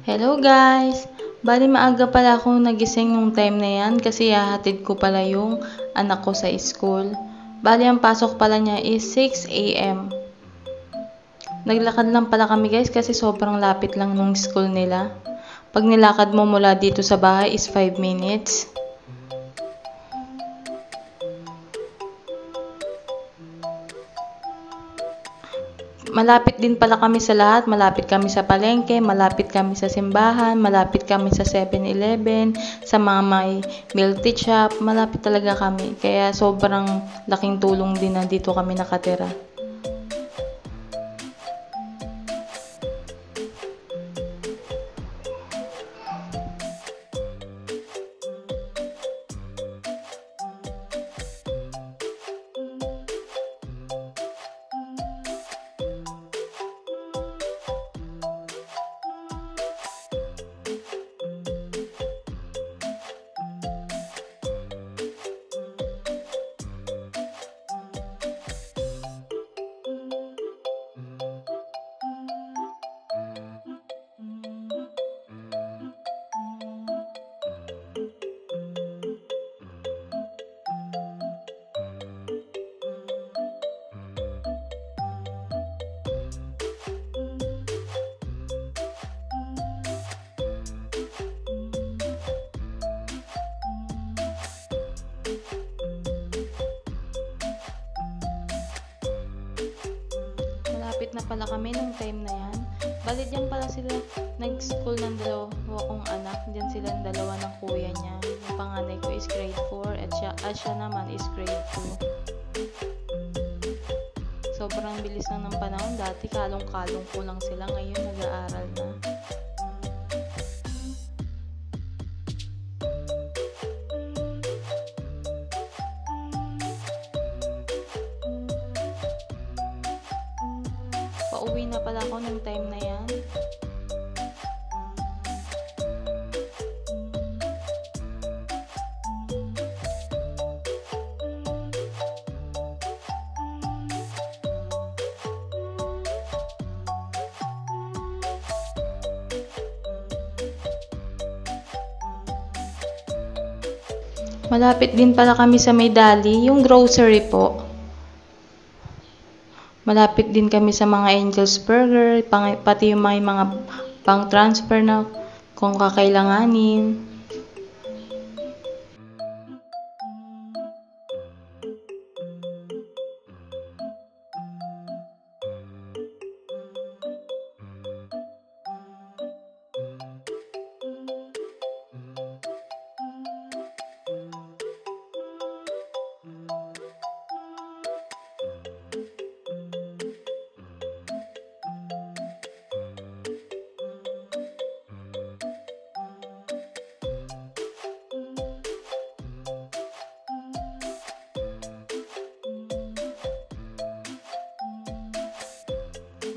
Hello guys! Bali maaga pala akong nagising nung time na yan kasi hahatid ko pala yung anak ko sa school. Bali ang pasok pala niya is 6 a.m. Naglakad lang pala kami guys kasi sobrang lapit lang nung school nila. Pag nilakad mo mula dito sa bahay is 5 minutes. Malapit din pala kami sa lahat, malapit kami sa palengke, malapit kami sa simbahan, malapit kami sa 7-Eleven, sa mga may milk tea shop, malapit talaga kami. Kaya sobrang laking tulong din na dito kami nakatira. Malapit na pala kami nung time na yan. Bali diyan pala sila nag-school ng dalawa kong anak. Diyan silang dalawa ng kuya niya. Yung panganay ko is grade 4 at siya naman is grade 2. Sobrang bilis lang ng panahon. Dati kalong-kalong ko lang sila. Ngayon nag-aaral na. Pauwi na pala ako nung time na yan. Malapit din pala kami sa May Dali, yung grocery po. Malapit din kami sa mga Angel's Burger, pati yung may mga pang-transfer na kung kakailanganin.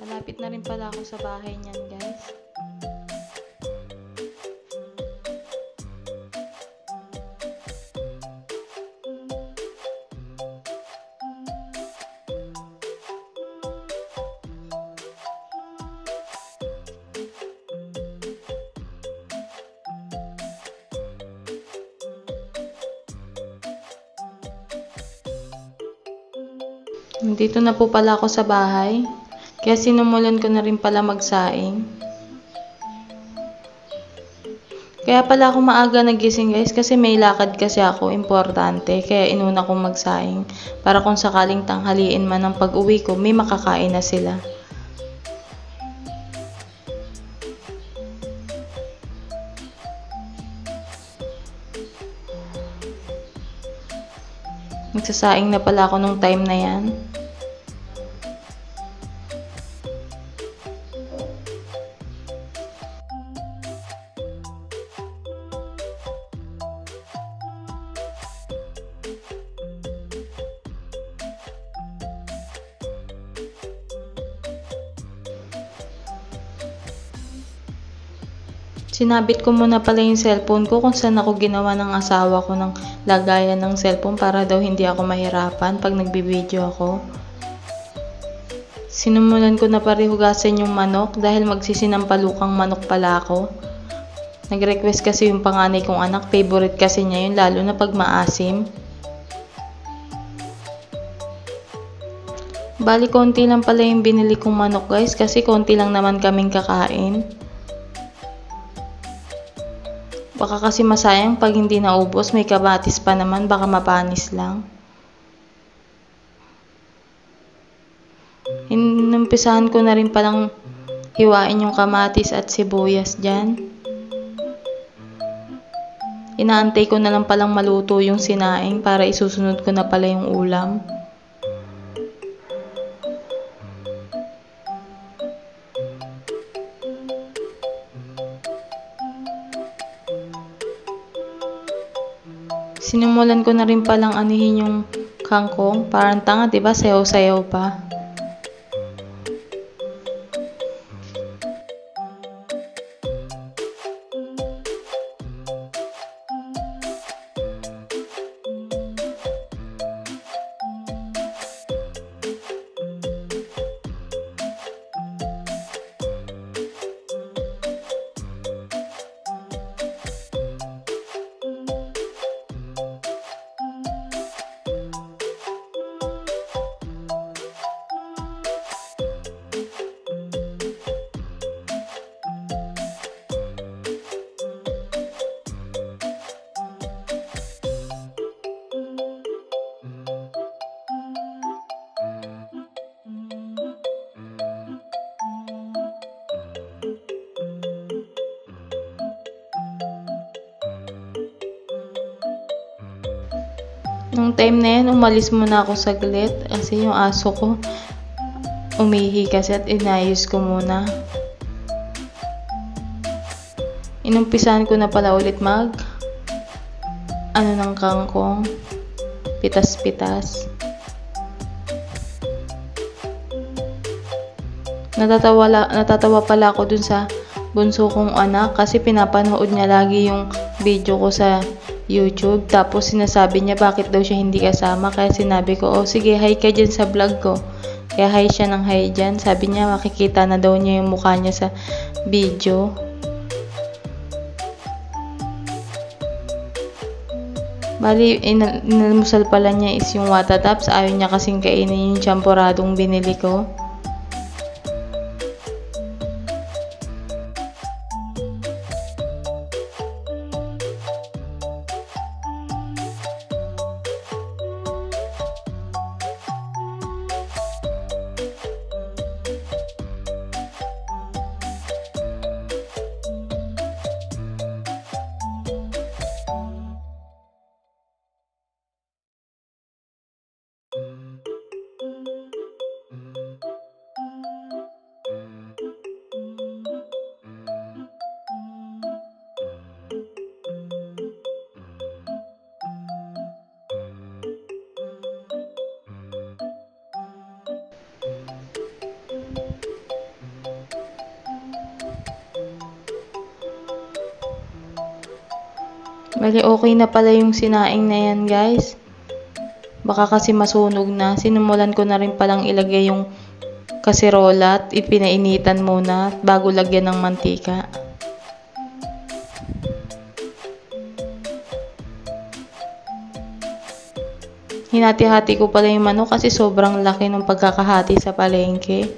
Malapit na rin pala ako sa bahay niyan, guys. Dito na po pala ako sa bahay. Kaya sinumulan ko na rin pala magsaing. Kaya pala ako maaga nagising guys kasi may lakad kasi ako, importante. Kaya inuna kong magsaing para kung sakaling tanghaliin man ang pag-uwi ko, may makakain na sila. Nagsasaing na pala ako nung time na yan. Sinabit ko muna pala yung cellphone ko kung saan ako ginawa ng asawa ko ng lagayan ng cellphone para daw hindi ako mahirapan pag nagbibideo ako. Sinumulan ko na parihugasan yung manok dahil magsisinampalukang manok pala ako. Nag-request kasi yung panganay kong anak, favorite kasi niya yun, lalo na pag maasim. Bali, konti lang pala yung binili kong manok guys, kasi konti lang naman kaming kakain. Baka kasi masayang pag hindi naubos, may kamatis pa naman, baka mapanis lang. Inumpisahan ko na rin palang hiwain yung kamatis at sibuyas dyan. Inaantay ko na lang palang maluto yung sinaing para isusunod ko na pala yung ulam. Sinimulan ko na rin palang anihin yung kangkong. Parang tanga, diba? Sayaw-sayaw pa. Nung time na yan, umalis muna ako saglit kasi yung aso ko umihi kasi at inayos ko muna. Inumpisahan ko na pala ulit ng kangkong, pitas-pitas. Natatawa pala ako dun sa bunso kong anak kasi pinapanood niya lagi yung video ko sa YouTube, tapos sinasabi niya bakit daw siya hindi kasama, kaya sinabi ko, oh sige, hi ka dyan sa vlog ko. Kaya hi siya ng hi dyan. Sabi niya makikita na daw niya yung mukha niya sa video. Bali, inalmusal pala niya is yung watataps. Ayaw niya kasing kainin yung champoradong binili ko. Bali, okay na pala yung sinaing na yan, guys. Baka kasi masunog na. Sinimulan ko na rin palang ilagay yung kasirola at ipinainitan muna bago lagyan ng mantika. Hinati-hati ko pala yung manok kasi sobrang laki ng pagkakahati sa palengke.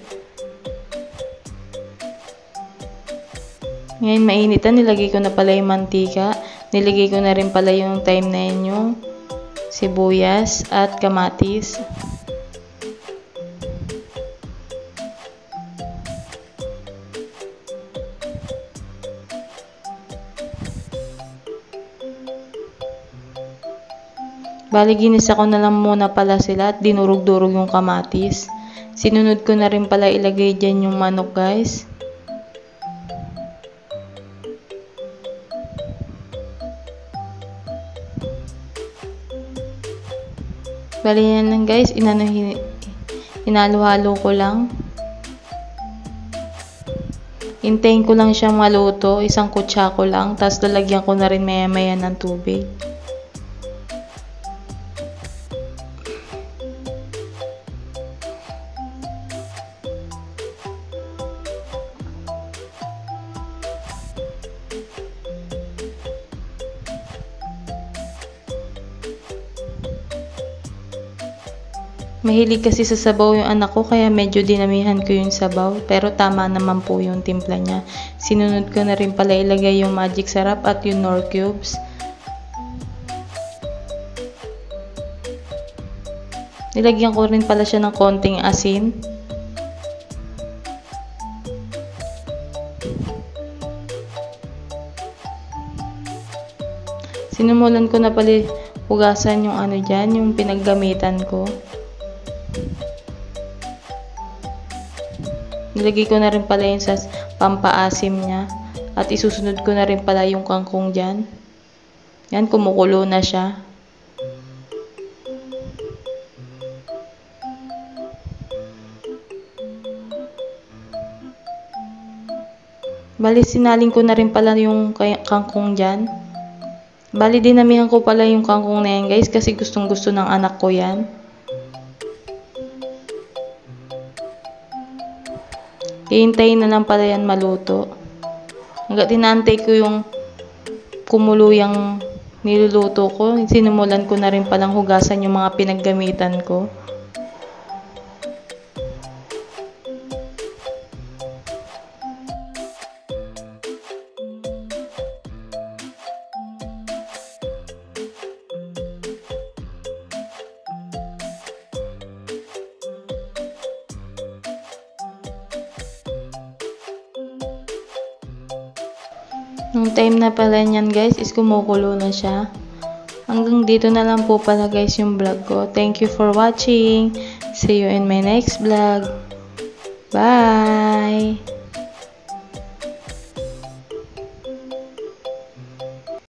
Ngayon mainit na, nilagay ko na pala yung mantika. Nilagay ko na rin pala yung time na yun yung sibuyas at kamatis. Bali, ginisa ko na lang muna pala sila at dinurog-durog yung kamatis. Sinunod ko na rin pala ilagay dyan yung manok, guys. Bali yan lang, guys, inalo-halo ko lang. Hintayin ko lang siya maluto, isang kutsako lang, tapos lalagyan ko na rin maya-maya ng tubig. Mahilig kasi sa sabaw yung anak ko kaya medyo dinamihan ko yung sabaw. Pero tama naman po yung timpla niya. Sinunod ko na rin pala ilagay yung magic sarap at yung Knorr cubes. Nilagyan ko rin pala siya ng konting asin. Sinumulan ko na pala hugasan yung ano dyan, yung pinaggamitan ko. Nilagay ko na rin pala yung sa pampaasim niya. At isusunod ko na rin pala yung kangkong dyan. Yan, kumukulo na siya. Bali, sinaling ko na rin pala yung kangkong dyan. Bali, dinamihan ko pala yung kangkong na yan guys kasi gustong gusto ng anak ko yan. Hihintayin na lang pala yan maluto. Hanggat inaantay ko yung kumulo yung niluluto ko, sinumulan ko na rin palang hugasan yung mga pinaggamitan ko. Nung time na pala niyan guys is kumukulo na siya. Hanggang dito na lang po pala guys yung vlog ko. Thank you for watching. See you in my next vlog. Bye!